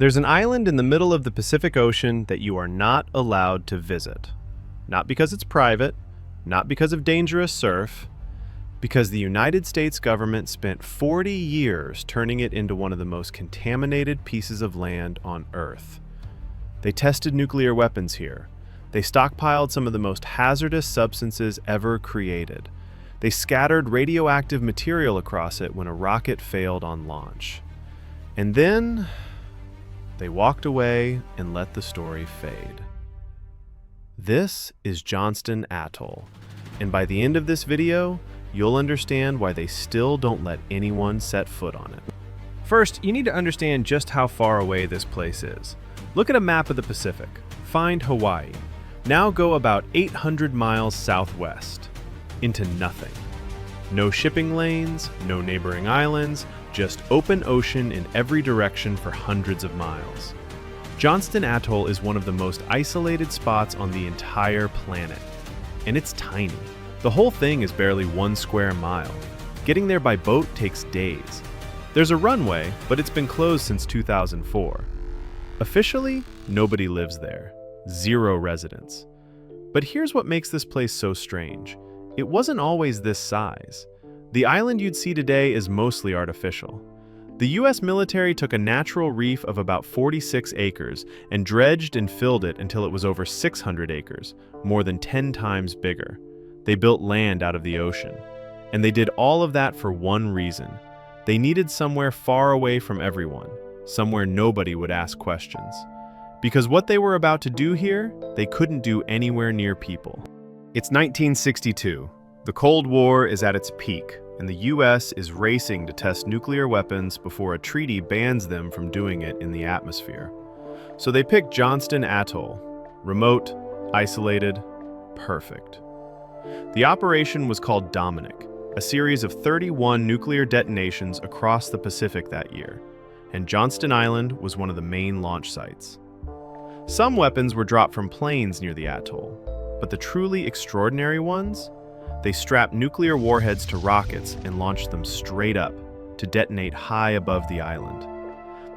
There's an island in the middle of the Pacific Ocean that you are not allowed to visit. Not because it's private, not because of dangerous surf, because the United States government spent 40 years turning it into one of the most contaminated pieces of land on Earth. They tested nuclear weapons here. They stockpiled some of the most hazardous substances ever created. They scattered radioactive material across it when a rocket failed on launch. And then they walked away and let the story fade. This is Johnston Atoll, and by the end of this video, you'll understand why they still don't let anyone set foot on it. First, you need to understand just how far away this place is. Look at a map of the Pacific. Find Hawaii. Now go about 800 miles southwest, into nothing. No shipping lanes, no neighboring islands, just open ocean in every direction for hundreds of miles. Johnston Atoll is one of the most isolated spots on the entire planet, and it's tiny. The whole thing is barely 1 square mile. Getting there by boat takes days. There's a runway, but it's been closed since 2004. Officially, nobody lives there. 0 residents. But here's what makes this place so strange. It wasn't always this size. The island you'd see today is mostly artificial. The US military took a natural reef of about 46 acres and dredged and filled it until it was over 600 acres, more than 10 times bigger. They built land out of the ocean. And they did all of that for one reason. They needed somewhere far away from everyone, somewhere nobody would ask questions. Because what they were about to do here, they couldn't do anywhere near people. It's 1962. The Cold War is at its peak, and the US is racing to test nuclear weapons before a treaty bans them from doing it in the atmosphere. So they picked Johnston Atoll. Remote, isolated, perfect. The operation was called Dominic, a series of 31 nuclear detonations across the Pacific that year, and Johnston Island was one of the main launch sites. Some weapons were dropped from planes near the atoll, but the truly extraordinary ones? They strapped nuclear warheads to rockets and launched them straight up to detonate high above the island.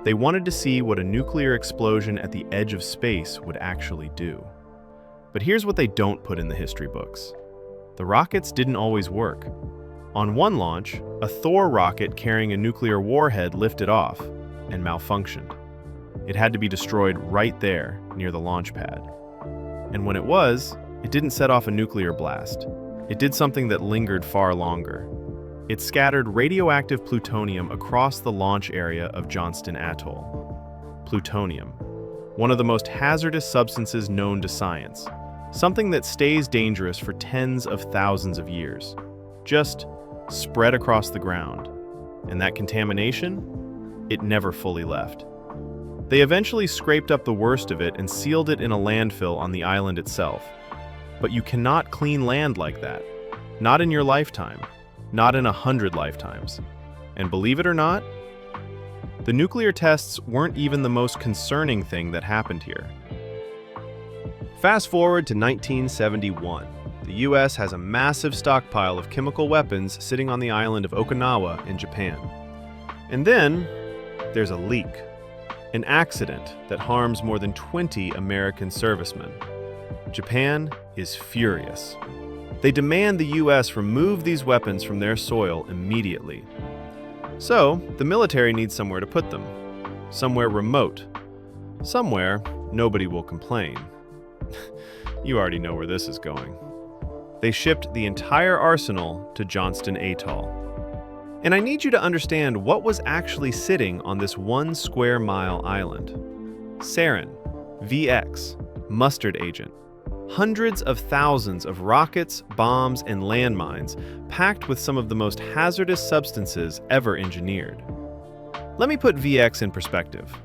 They wanted to see what a nuclear explosion at the edge of space would actually do. But here's what they don't put in the history books. The rockets didn't always work. On one launch, a Thor rocket carrying a nuclear warhead lifted off and malfunctioned. It had to be destroyed right there near the launch pad. And when it was, it didn't set off a nuclear blast. It did something that lingered far longer. It scattered radioactive plutonium across the launch area of Johnston Atoll. Plutonium, one of the most hazardous substances known to science, something that stays dangerous for tens of thousands of years, just spread across the ground. And that contamination? It never fully left. They eventually scraped up the worst of it and sealed it in a landfill on the island itself. But you cannot clean land like that. Not in your lifetime. Not in 100 lifetimes. And believe it or not, the nuclear tests weren't even the most concerning thing that happened here. Fast forward to 1971. The US has a massive stockpile of chemical weapons sitting on the island of Okinawa in Japan. And then there's a leak. An accident that harms more than 20 American servicemen. Japan is furious. They demand the US remove these weapons from their soil immediately. So, the military needs somewhere to put them. Somewhere remote. Somewhere nobody will complain. You already know where this is going. They shipped the entire arsenal to Johnston Atoll. And I need you to understand what was actually sitting on this 1 square mile island. Sarin, VX, mustard agent. Hundreds of thousands of rockets, bombs, and landmines packed with some of the most hazardous substances ever engineered. Let me put VX in perspective.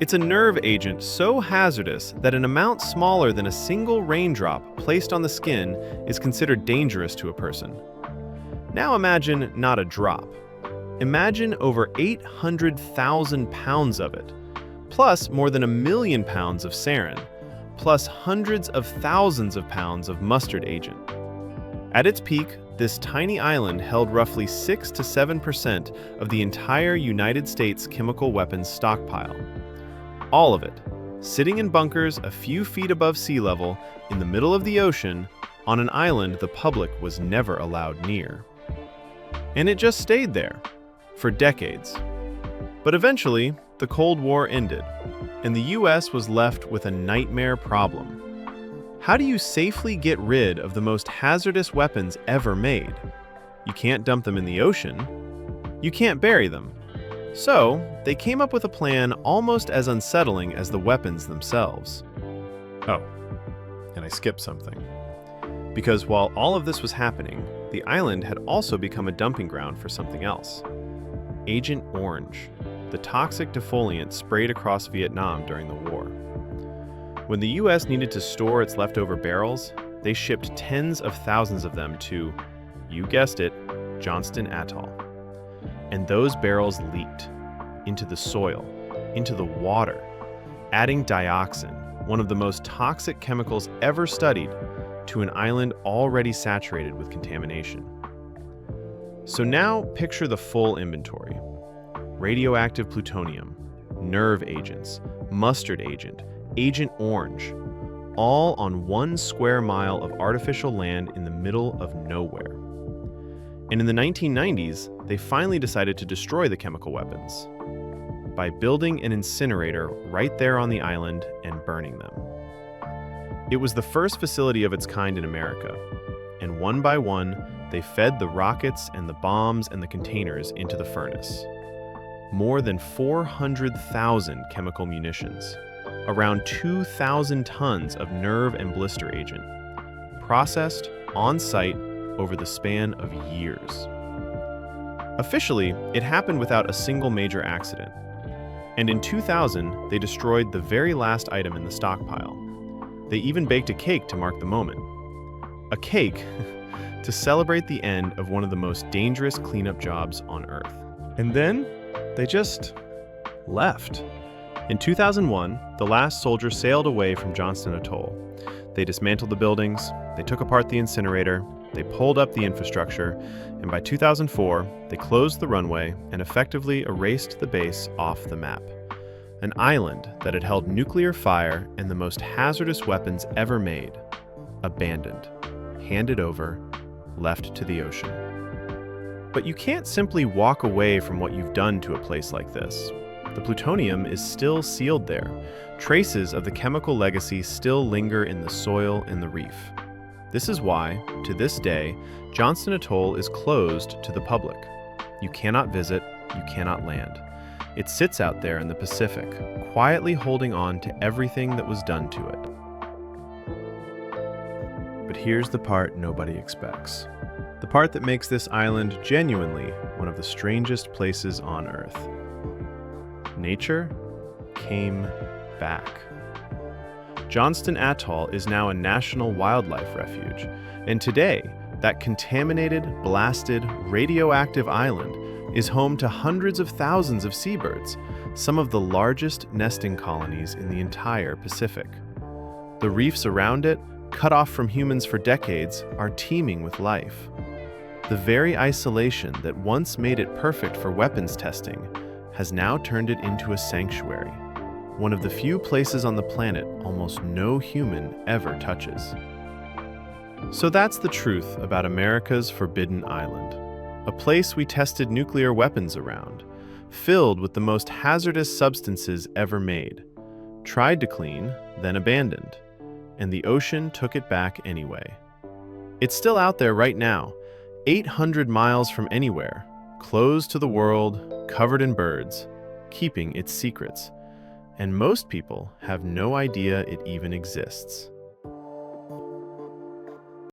It's a nerve agent so hazardous that an amount smaller than a single raindrop placed on the skin is considered dangerous to a person. Now imagine not a drop. Imagine over 800,000 pounds of it, plus more than 1 million pounds of sarin, plus hundreds of thousands of pounds of mustard agent. At its peak, this tiny island held roughly 6 to 7% of the entire United States chemical weapons stockpile. All of it, sitting in bunkers a few feet above sea level in the middle of the ocean on an island the public was never allowed near. And it just stayed there for decades. But eventually, the Cold War ended, and the US was left with a nightmare problem. How do you safely get rid of the most hazardous weapons ever made? You can't dump them in the ocean. You can't bury them. So, they came up with a plan almost as unsettling as the weapons themselves. Oh, and I skipped something. Because while all of this was happening, the island had also become a dumping ground for something else. Agent Orange, the toxic defoliant sprayed across Vietnam during the war. When the US needed to store its leftover barrels, they shipped tens of thousands of them to, you guessed it, Johnston Atoll. And those barrels leaked into the soil, into the water, adding dioxin, one of the most toxic chemicals ever studied, to an island already saturated with contamination. So now picture the full inventory. Radioactive plutonium, nerve agents, mustard agent, Agent Orange, all on 1 square mile of artificial land in the middle of nowhere. And in the 1990s, they finally decided to destroy the chemical weapons by building an incinerator right there on the island and burning them. It was the first facility of its kind in America, and one by one, they fed the rockets and the bombs and the containers into the furnace. More than 400,000 chemical munitions, around 2,000 tons of nerve and blister agent, processed on site over the span of years. Officially, it happened without a single major accident. And in 2000, they destroyed the very last item in the stockpile. They even baked a cake to mark the moment. A cake to celebrate the end of one of the most dangerous cleanup jobs on Earth. And then they just left. In 2001, the last soldier sailed away from Johnston Atoll. They dismantled the buildings, they took apart the incinerator, they pulled up the infrastructure, and by 2004, they closed the runway and effectively erased the base off the map. An island that had held nuclear fire and the most hazardous weapons ever made, abandoned, handed over, left to the ocean. But you can't simply walk away from what you've done to a place like this. The plutonium is still sealed there. Traces of the chemical legacy still linger in the soil and the reef. This is why, to this day, Johnston Atoll is closed to the public. You cannot visit, you cannot land. It sits out there in the Pacific, quietly holding on to everything that was done to it. But here's the part nobody expects. The part that makes this island genuinely one of the strangest places on Earth. Nature came back. Johnston Atoll is now a national wildlife refuge, and today, that contaminated, blasted, radioactive island is home to hundreds of thousands of seabirds, some of the largest nesting colonies in the entire Pacific. The reefs around it, cut off from humans for decades, are teeming with life. The very isolation that once made it perfect for weapons testing has now turned it into a sanctuary, one of the few places on the planet almost no human ever touches. So that's the truth about America's Forbidden Island, a place we tested nuclear weapons around, filled with the most hazardous substances ever made, tried to clean, then abandoned, and the ocean took it back anyway. It's still out there right now, 800 miles from anywhere, closed to the world, covered in birds, keeping its secrets, and most people have no idea it even exists.